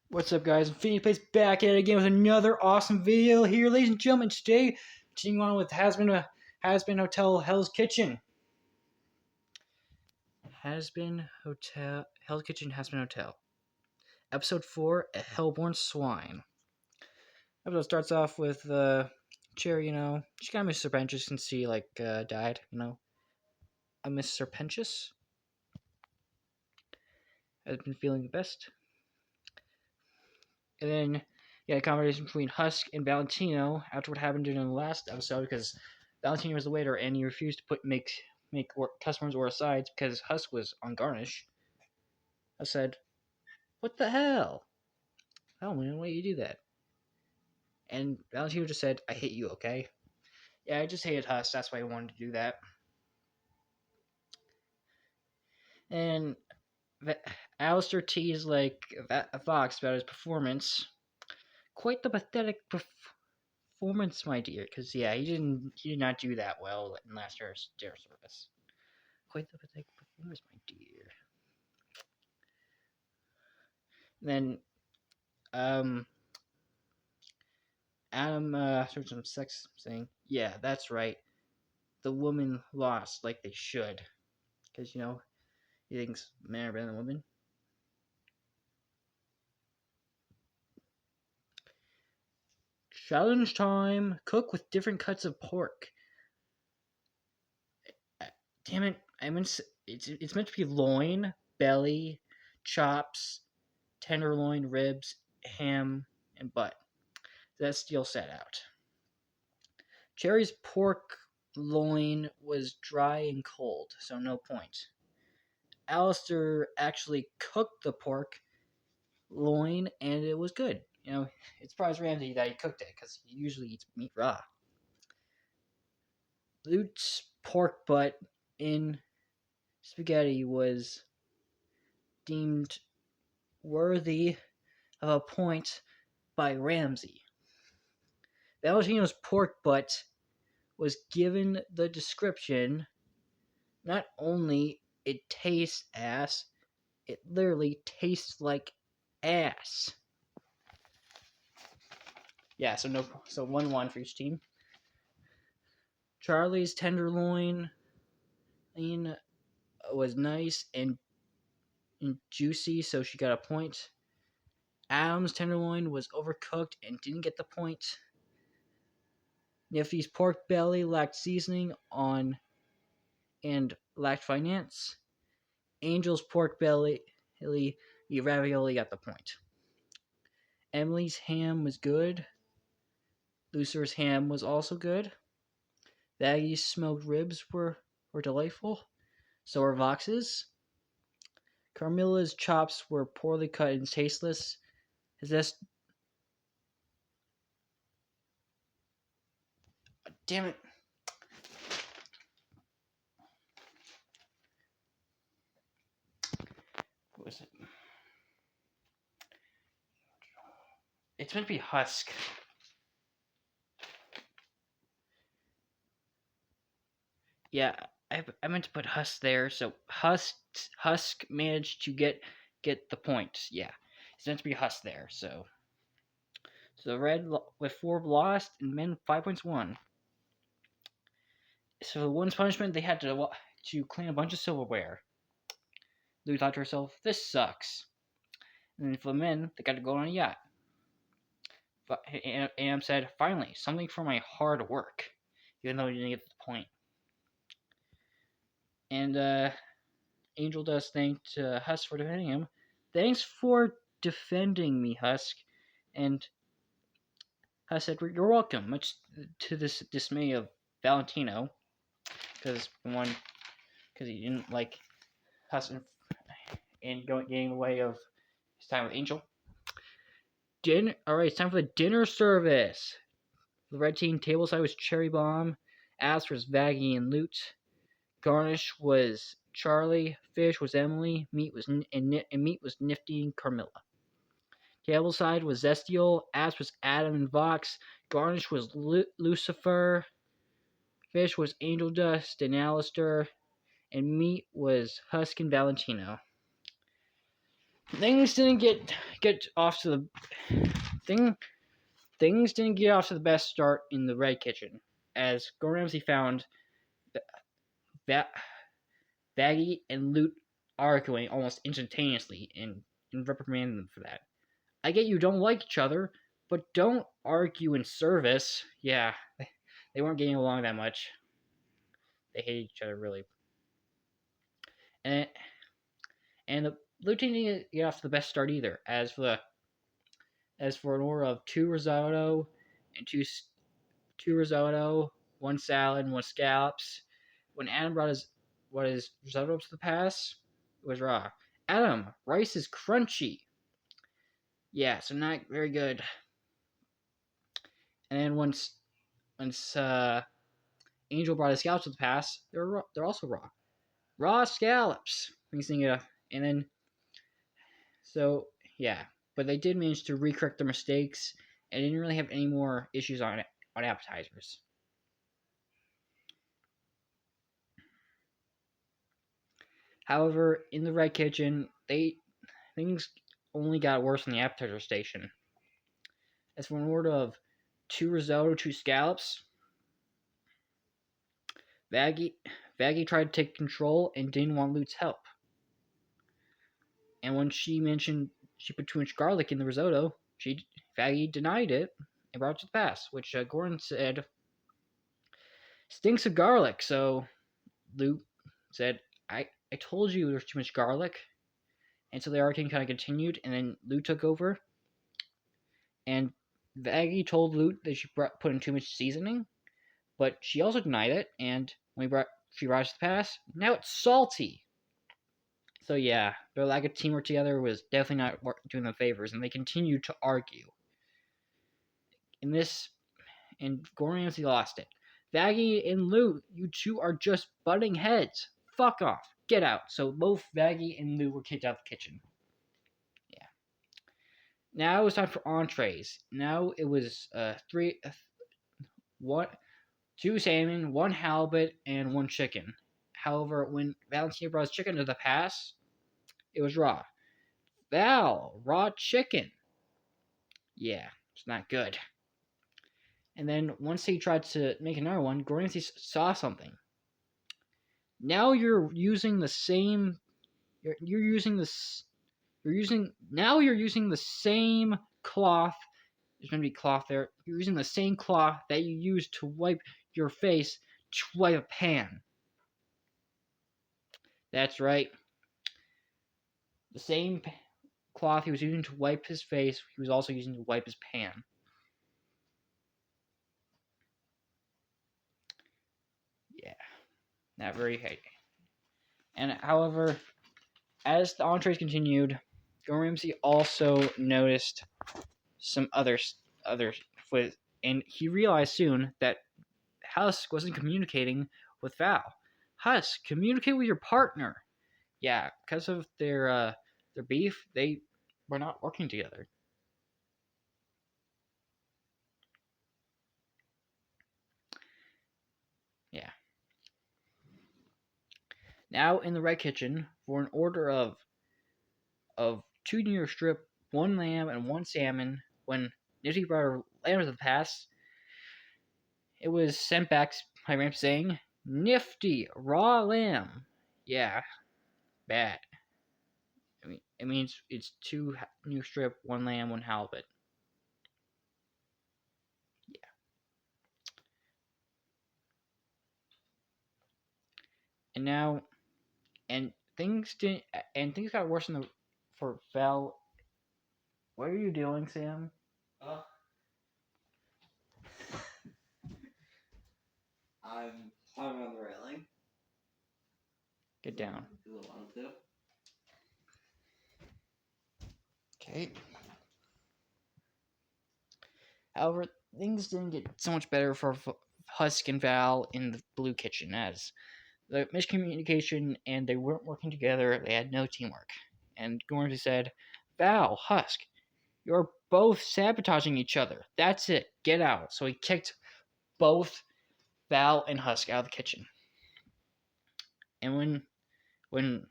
What's up, guys? Infinity Plays back at it again with another awesome video here, ladies and gentlemen. Today, continuing on with Hazbin Hotel Hell's Kitchen. Hell's Kitchen, Hazbin Hotel. Episode 4, A Hellborn Swine. Episode starts off with Cherry, she kind of Miss Serpentious since she, died, I miss Serpentious. Has been feeling the best. And then, a conversation between Husk and Valentino after what happened in the last episode, because Valentino was the waiter and he refused to make customers order sides because Husk was on garnish. I said, "What the hell? I don't know why you do that." And Valentino just said, "I hate you, okay?" Yeah, I just hated Husk. That's why I wanted to do that. And Alistair teased Vox about his performance. Quite the pathetic performance, my dear. Because he did not do that well in last year's dinner service. Quite the pathetic performance, my dear. And then Adam started some sex saying, "Yeah, that's right. The woman lost like they should." Because, he thinks men are better than women. Challenge time. Cook with different cuts of pork. Damn it. It's meant to be loin, belly, chops, tenderloin, ribs, ham, and butt. That's still set out. Cherry's pork loin was dry and cold, so no point. Alistair actually cooked the pork loin, and it was good. It surprised Ramsay that he cooked it, because he usually eats meat raw. Lute's pork butt in spaghetti was deemed worthy of a point by Ramsay. Valentino's pork butt was given the description, not only it tastes ass, it literally tastes like ass. Yeah, so 1-1 for each team. Charlie's tenderloin was nice and juicy, so she got a point. Adam's tenderloin was overcooked and didn't get the point. Nifty's pork belly lacked seasoning and lacked finance. Angel's pork belly, ravioli got the point. Emily's ham was good. Lucifer's ham was also good. Vaggie's smoked ribs were delightful. So were Vox's. Carmilla's chops were poorly cut and tasteless. Damn it. What was it? It's meant to be Husk. Yeah, I meant to put Husk there. So Husk managed to get the point. Yeah, it's meant to be Husk there. So the red with 4 lost and men 5 points won. So the one's punishment, they had to clean a bunch of silverware. Lou thought to herself, "This sucks." And then for the men, they got to go on a yacht. Am said, "Finally, something for my hard work," even though he didn't get the point. And Angel does thank Husk for defending him. "Thanks for defending me, Husk." And Husk said, "You're welcome," much to the dismay of Valentino, because he didn't like Husk and getting in the way of his time with Angel. Alright, it's time for the dinner service. The red team tableside was Cherry Bomb. As was Vaggie and Loot. Garnish was Charlie. Fish was Emily. Meat was Nifty and Carmilla. Tableside was Zestial. As was Adam and Vox. Garnish was Lucifer. Fish was Angel Dust and Alistair. And meat was Husk and Valentino. Things didn't get off to the things didn't get off to the best start in the Red Kitchen, as Gordon Ramsay found that Baggy and Loot arguing almost instantaneously and reprimanded them for that. I get you don't like each other, but don't argue in service. Yeah, they weren't getting along that much. They hated each other really. And the Loot didn't get off to the best start either. As for an order of two risotto and two risotto, one salad, and one scallops. When Adam brought his risotto to the pass, it was raw. Adam, rice is crunchy. Yeah, so not very good. And then once Angel brought his scallops to the pass, they're also raw. Raw scallops. And then so yeah, but they did manage to recorrect their mistakes and didn't really have any more issues on appetizers. However, in the Red Kitchen, things only got worse in the appetizer station. As for an order of two risotto, two scallops, Vaggie tried to take control and didn't want Lute's help. And when she mentioned she put too much garlic in the risotto, Vaggie denied it and brought it to the pass, which Gordon said stinks of garlic. So Lute said, I told you there's too much garlic. And so the argument kind of continued, and then Lute took over. And Vaggie told Lute that she put in too much seasoning, but she also denied it. And when she brought it to the pass, now it's salty. So yeah, their lack of teamwork together was definitely not doing them favors, and they continued to argue. In this, and Gordon Ramsay lost it. Vaggie and Lou, you two are just butting heads. Fuck off. Get out. So both Vaggie and Lou were kicked out of the kitchen. Yeah. Now it was time for entrees. Now it was two salmon, one halibut, and one chicken. However, when Valentina brought his chicken to the pass, it was raw. Val, raw chicken. Yeah, it's not good. And then once he tried to make another one, Gordon saw something. Now you're using the same. You're using this. Now you're using the same cloth. There's gonna be cloth there. You're using the same cloth that you used to wipe your face to wipe a pan. That's right. The same cloth he was using to wipe his face, he was also using to wipe his pan. Yeah, not very high. And however, as the entrees continued, Gordon Ramsay also noticed some other, and he realized soon that Husk wasn't communicating with Val. Husk, communicate with your partner. Yeah, because of their beef, they were not working together. Yeah. Now in the Red Kitchen, for an order of two New York strip, one lamb, and one salmon, when Nifty brought her lamb to the pass, it was sent back by Ramp saying, Nifty, raw lamb. Yeah, bad. I mean, it means it's two New York strip, one lamb, one halibut. Yeah. And now, and things got worse for Val. What are you doing, Sam? I'm climbing on the railing. Get down. Do I want to? Okay. However, things didn't get so much better for Husk and Val in the Blue Kitchen, as the miscommunication and they weren't working together. They had no teamwork. And Gordon said, Val, Husk, you're both sabotaging each other. That's it. Get out. So he kicked both Val and Husk out of the kitchen. And when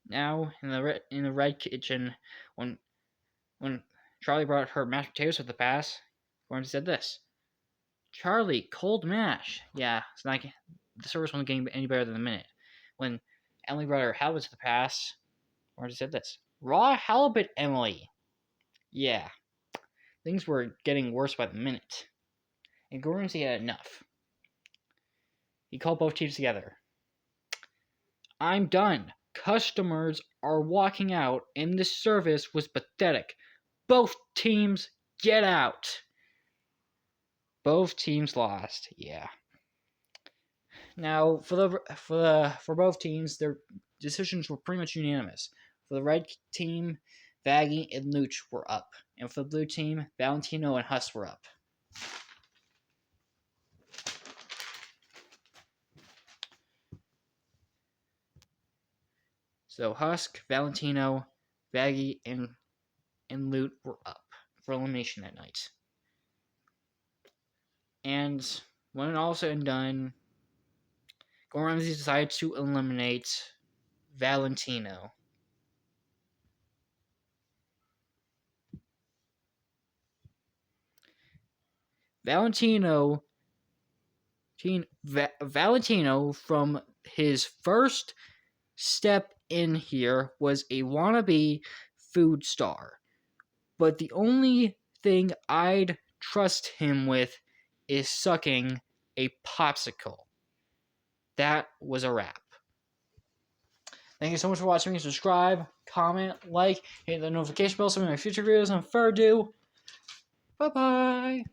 Now in the red kitchen, when when Charlie brought her mashed potatoes with the pass, Gordon said this: "Charlie, cold mash." Yeah, it's not the service wasn't getting any better than a minute. When Emily brought her halibut to the pass, Gordon said this: "Raw halibut, Emily." Yeah, things were getting worse by the minute, and Gordon had enough. He called both teams together. "I'm done. Customers are walking out, and this service was pathetic. Both teams get out." Both teams lost. Yeah. Now for both teams, their decisions were pretty much unanimous. For the red team, Vaggie and Luch were up, and for the blue team, Valentino and Huss were up. So Husk, Valentino, Vaggie, and Loot were up for elimination that night. And when all said and done, Gordon Ramsay decided to eliminate Valentino. Valentino from his first step in here was a wannabe food star. But the only thing I'd trust him with is sucking a popsicle. That was a wrap. Thank you so much for watching. Subscribe, comment, like, hit the notification bell so my future videos. And further ado, bye-bye.